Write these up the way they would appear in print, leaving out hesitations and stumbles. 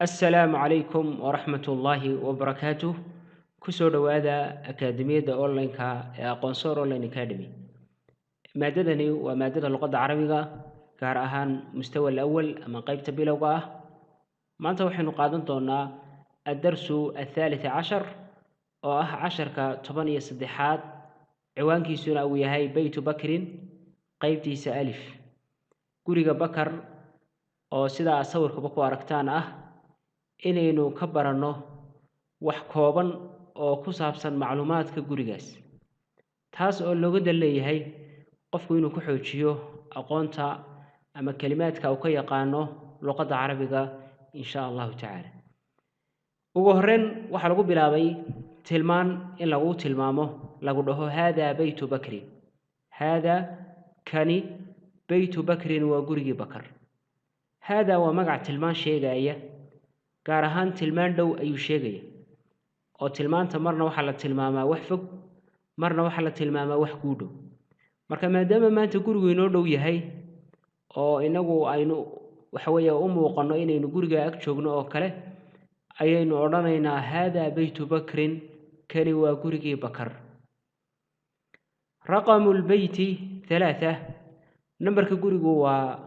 السلام عليكم ورحمة الله وبركاته. كسر هذا أكاديمية أونلاين كقنصور أونلاين أكاديمي. مادتني ومادة اللغة العربية كارهان مستوى الأول أما قيب تبيلوغا. ما أنت وحين قادنتنا الدرس الثالث عشر عشر كتبني صدحات عوان كيسون أو يهي بيت بكر قيبتي سألف قريق بكر أو سيدا أصور كبكو أركتان inaynu ka baranno wax kooban oo ku saabsan macluumaadka gurigaas taas oo looga leeyahay qofku inuu ku xoojiyo aqoonta ama kalimaadka uu ka yaqaano luqadda carabiga insha Allah ta'ala ugu horreyn waxa lagu bilaabay tilmaan in lagu tilmaamo lagu dhaho hada baytu bakri hada kani baytu bakrin waa gurigii bakar hada waa magac tilmaan sheegaya gaar ahaan tilmaan dhow ayuu sheegaya oo tilmaanta marna waxa la tilmaamaa wax fog marna waxa la tilmaamaa wax ku dhow marka maadaama maanta gurigu inoo dhow yahay oo inagu aynu waxa weeye u muuqano inaynu guriga ag joogno oo kale ayaynu odhanaynaa hada baytu bakrin kani waa gurigii bakar raqamu albayti 3 nambarka gurigu waa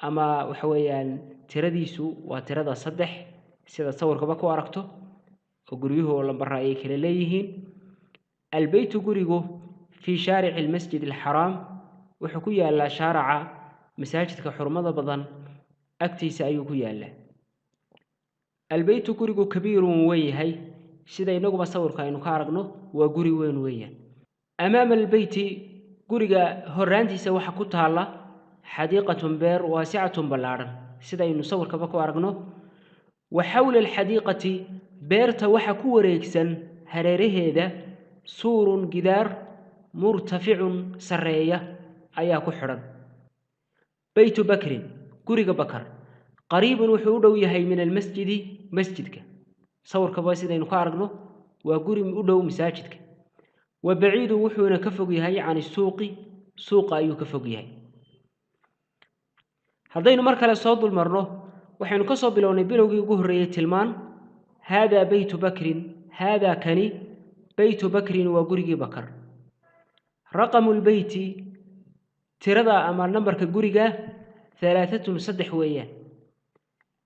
ama waxa weeyaan tiradiisu waa tirada 3 sida sawirkaba ku aragto oo guryuhu lambar ay kala leeyihiin albaytu gurigu fi sharic almasjid alharam wuxuu ku yaalaa sharaca masaajidka xurmada badan agtiisa ayuu ku yaalaa albaytu gurigu kabiirun weeyahay sida inaguba sawirka aynu ka aragno waa guri weyn weeyaan amaama albayti guriga horaantiisa waxa ku taala xadiiqatun beer waasicatun ballaaran sida aynu sawirkaba ku aragno وحول الحديقة بيرت وحا كوريكسن هريرهيدا سور جدار مرتفع سرية أيا كحرا بيت بكر قرق بكر قريب وحودو يهي من المسجد مسجدك صور كباسي دينو كارغنو وقرم أدو مساجدك وبعيد وحونا كفق يهي عن السوق سوق أيو كفق يهي هذين مركل الصوت المرة وحين كسب بلون بلوغي قهرية تلمان هذا بيت بكر هذا كني بيت بكر وقرق بكر رقم البيت ترضى أما النمبر كقرقة 3 صدح وياه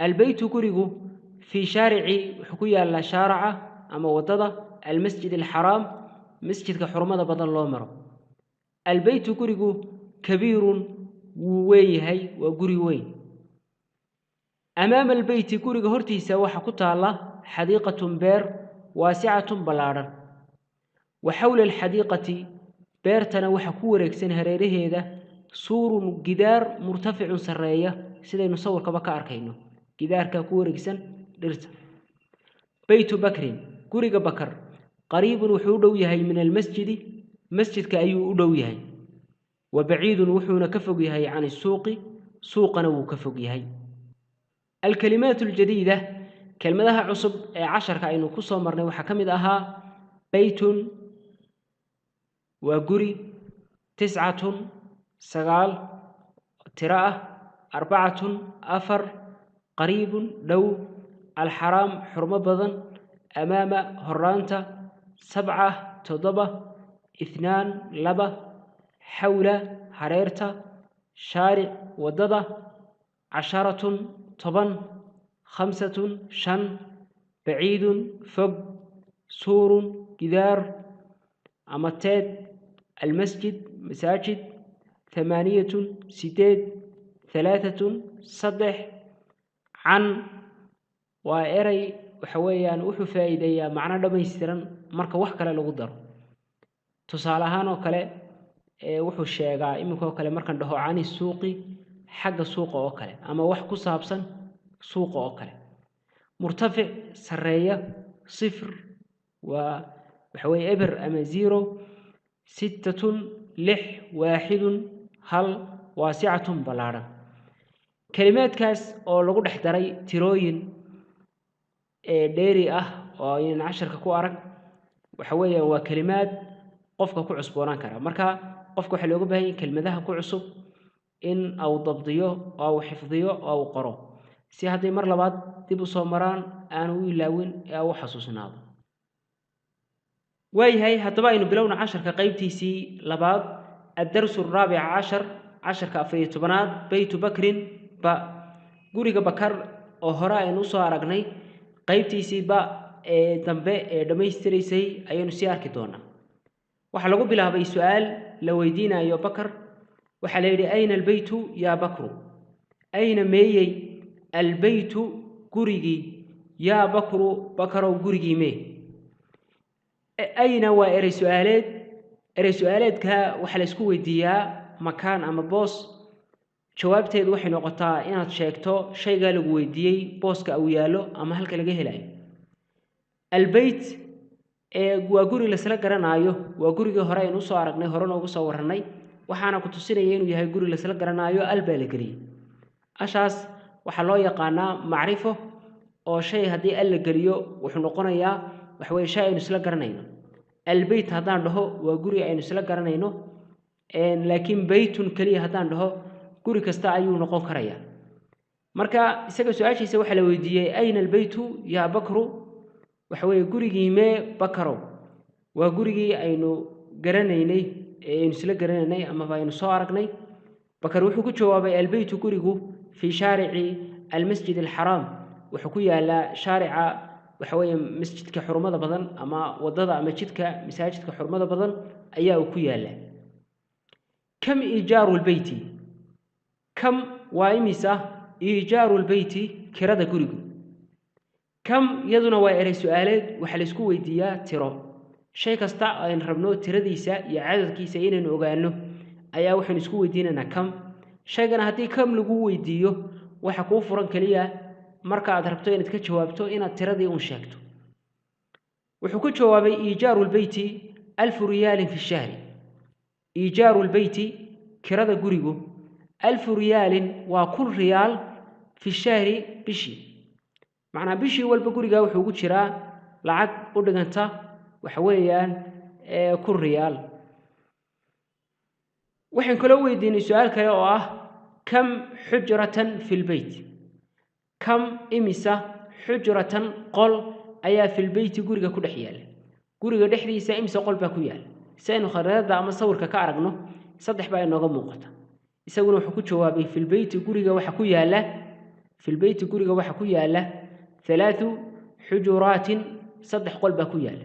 البيت قرق في شارع حكوية لا شارع أما وضد المسجد الحرام مسجد كحرمة بدن لومر البيت قرق كبير وويهي وقرق وين أمام البيت كوريغ هورتيسا waxa ku taala حديقة بير واسعة بلارن وحول الحديقة بيرتنا waxa ku wareegsan hareeraheeda سور جدار مرتفع سرية sidaynu sawirkaba ka arkayno gidaarka ku wareegsan dhirta بيت بكر كوريغ بكر قريب wuxuu dhow yahay min المسجد مسجدka ayuu u dhow yahay وبعيد wuxuuna ka fog yahay عن السوق سوقنا wuu ka fog yahay الكلمات الجديدة كلمتها عصب 10 كأنه كسر مرة وحكمت أها بيت وقري 9 سقال تراء 4 أفر قريب لو الحرام حرم بضن أمام هرانتا 7 تضبة 2 لبة حول حريرتا شارع ودضة 10 طبعا 5 شن بعيد فوق سور جدار أمتاد المسجد مساجد 8 6 3 صدح عن وإري وحويان وحو فايديا معنا دميسترن marka wax kale lagu daro tusaale ahaan oo kale wuxuu sheegaa imika kale markan dhaho cani suuqi xagga suuqa oo kale ama wax ku saabsan suuqa oo kale murtafic sareeya 0 waxa way eber ama 0 6 6 1 hal waasicatun balaaran kalimaadkaas oo lagu dhex daray tirooyin dheeri ah oo in 10 ku arag waxa weeye waa kalimaad qofka ku cusboonaan kara marka qofka waxa looga baahan yahay kelmadaha ku cusub إن أو ضبطيه أو حفظيه أو قرأ si hadday mar labaad dib u soo maraan aanu u ilaawin ee u xasuusnaado. waayahay haddaba aynu bilowna casharka qaybtiisii labaad الدرس الرابع عشر casharka 14aad baytu bakrin ba guriga bakar oo hore aynu soo aragnay qaybtiisii ba ee dambe ee dhameystiraysay ayaynu sii arki doonaa. waxaa lagu bilaabay su'aal la weydiinayo bakar. waxaa la yidhi ayna albaytu yaa bakru, ayna meeyey albaytu gurigii yaa bakru bakarow gurigii mee. ayna waa erey su'aaleed. erey su'aaleedka waxaa la isku weydiiyaa makaan ama boos. jawaabteedu waxay noqotaa inaad sheegto shaygaa lagu weydiiyey booska uu yaallo ama halka laga helayo. albayt waa guri lasla garanaayo, waa gurigii hore aynu usoo aragnay, hore noogu soo warranay, waxaana ku tusinaya inuu yahay guri lasla garanaayo. al baa la geliyey. ashaas waxaa loo yaqaanaa macrifo, oo shay haddii al la geliyo wuxuu noqonayaa waxaweye shay aynu isla garanayno. albayt haddaan dhaho waa guri aynu isla garanayno, laakiin baytun keliya haddaan dhaho guri kasta ayuu noqon karayaa. marka isaga su-aashiisa waxaa la weydiiyey ayna albaytu yaa bakru, waxa weeye gurigii mee bakarow. waa gurigii aynu garanaynay ee aynu isla garanaynay amaba aynu soo aragnay. bakar wuxuu ku jawaabay albaytu gurigu fii shaarici almasjid alxaraam, wuxuu ku yaalaa shaarica waxa weeye masjidka xurmada badan ama wadada ama jidka masaajidka xurmada badan ayaa uu ku yaalaa. kam iijaaru lbeyti, kam waa imisa iijaaru lbeyti kirada gurigu. kam iyaduna waa erey su'aaleed, waxaa la isku weydiiyaa tiro. shay kasta aynu rabno tiradiisa iyo cadadkiisa inaynu ogaano ayaa waxaynu isku weydiinaynaa kam. shaygana haddii kam lagu weydiiyo waxa kuu furan keliya marka aad rabto inaad ka jawaabto inaad tiradii un sheegto. wuxuu ku jawaabay iijaaru lbeyti 1000 riyaalin fi shahri. iijaaru lbeyti kirada gurigu 1000 riyaalin waa 1000 riyaal fi shahri bishii. macnaa bishii walba gurigaa wuxuu ugu jiraa lacag u dhiganta waxa weeyaan 1000 riyaal. waxaan kaloo weydiinay su-aal kale oo ah kam xujratan fi lbeyt. kam imisa xujratan qol ayaa fi lbeyti guriga ku dhex yaala. guriga dhexdiisa imisa qol baa ku yaala. si aynu khariidada ama sawirka ka aragno 3 baa inooga muuqata. isaguna wuxuu ku jawaabay fi lbeyti guriga waxa ku yaala fi lbeyti guriga waxa ku yaala 3 xujuraatin 3 qol baa ku yaala.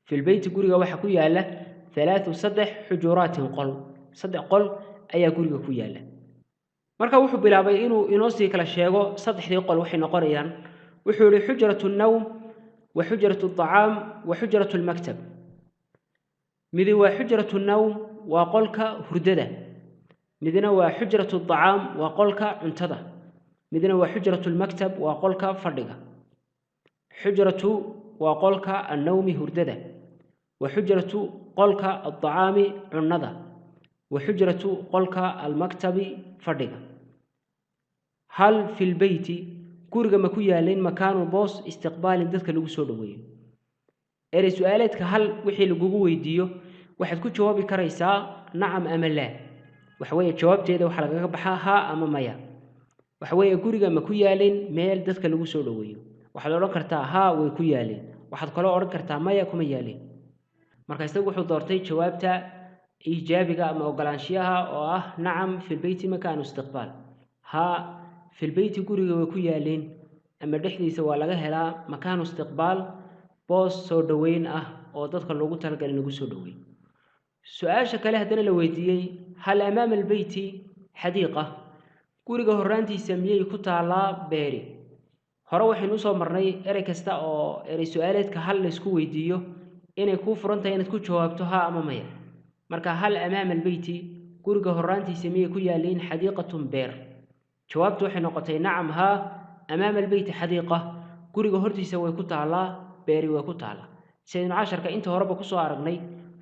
fi lbeyti guriga waxa ku yaala 3 xujuraatin qol 3 qol ayaa guriga ku yaala. marka wuxuu bilaabay inuu inoo sii kala sheego 3dii qol waxay noqonayaan. wuxuu yidhi xujratu nnawm wa xujratu aطacaam wa xujratu lmaktab. midi waa xujratu nnawm waa qolka hurdada, midna waa xujratu aطacaam waa qolka cuntada, midna waa xujratu lmaktab waa qolka fadhiga. xujratu waa qolka annawmi hurdada, wa xujratu qolka aطacaami cunnada, wa xujratu qolka almaktabi fadhiga. hal fi lbeyti guriga ma ku yaaleen makaanu boos istiqbaalin dadka lagu soo dhoweeyo. erey su-aaleedka hal wixii lagugu weydiiyo waxaad ku jawaabi karaysaa nacam ama laa. waxa weeye jawaabteeda waxaa lagaga baxaa haa ama maya. waxa weeye guriga ma ku yaaleen meel dadka lagu soo dhoweeyo. waxaad odhan kartaa haa way ku yaaleen. waxaad kaloo odhan kartaa maya kuma yaaleen. marka isagu wuxuu doortay jawaabta iijaabiga ama ogolaanshiyaha oo ah nacam fi lbeyti makaanu istiqbaal. haa fi lbeyti guriga way ku yaaleen ama dhexdiisa waa laga helaa makaanu istiqbaal, boos soo dhoweyn ah oo dadka loogu talagalay lagu soo dhoweey. su-aasha kale haddana la weydiiyey hal amaama albeyti xadiiqa. guriga horraantiisa miyay ku taallaa beeri. hore waxaynu usoo marnay erey kasta oo erey su-aaleedka hal la isku weydiiyo inay kuu furan tahay inaad ku jawaabto haa ama maya. marka hal amaama albeyti guriga horraantiisa miyay ku yaaleen xadiiqatun beer. jawaabtu waxay noqotay nacam haa amaama albeyti xadiiqa. guriga hortiisa way ku taallaa beeri way ku taallaa. sidaynu casharka inta horeba kusoo aragnay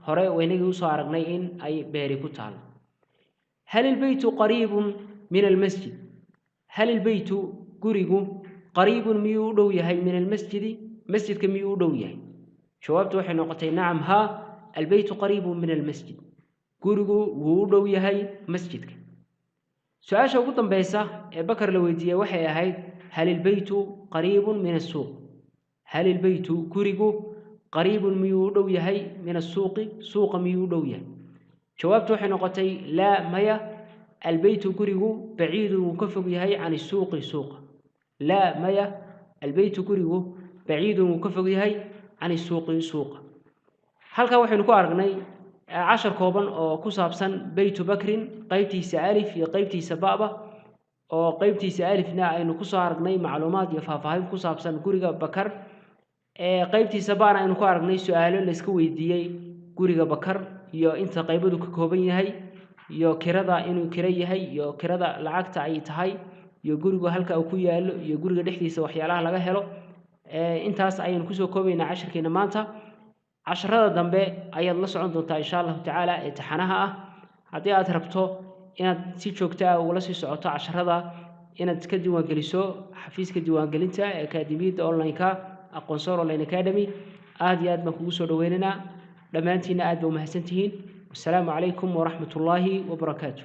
hore waynagii usoo aragnay in ay beeri ku taalo. hal ilbeytu qariibun min almasjid. hal ilbeytu gurigu qariibun miyuu u dhow yahay min almasjidi masjidka miyuu u dhow yahay. jawaabtu waxay noqotay nacam haa albeytu qariibun min almasjid. gurigu wuu u dhow yahay masjidka. su-aasha ugu dambaysa ee bakar la weydiiyey waxay ahayd hal ilbeytu qariibun min asuuq hal ilbeytu gurigu qariibun miyuu u dhow yahay min asuuqi suuqa miyuu u dhow yahay jawaabtu waxay noqotay laa maya albeytu gurigu baciidun wuu ka fog yahay can isuuqi suuqa laa maya albeytu gurigu baciidun wuu ka fog yahay can isuuqi suuqa halkaa waxaynu ku aragnay cashar kooban oo ku saabsan beytu bakrin qaybtiisa alif iyo qaybtiisa ba'ba oo qaybtiisa alifna aynu ku soo aragnay macluumaad iyo faahfaahin ku saabsan guriga bakar qaybtiisa ba'na aynu ku aragnay su-aalo la iska weydiiyey guriga bakar iyo inta qaybadu ka kooban yahay iyo kirada inuu kira yahay iyo kirada lacagta ay tahay iyo gurigu halka uu ku yaalo iyo guriga dhexdiisa waxyaalaha laga helo intaas ayaynu kusoo koobaynaa cashirkeena maanta casharada dambe ayaad la socon doontaa insha allahu tacaala ee taxanaha ah haddii aad rabto inaad si joogto ah ugula sii socoto casharada inaad ka diiwaangeliso xafiiska diiwaangelinta ee akaademiyadda online-ka aqoonsoor online academy aad iyo aad baan kugu soo dhaweynaynaa dhammaantiina aad ba umahadsantihiin wasalaamu calaykum waraxmat ullaahi wabarakaatu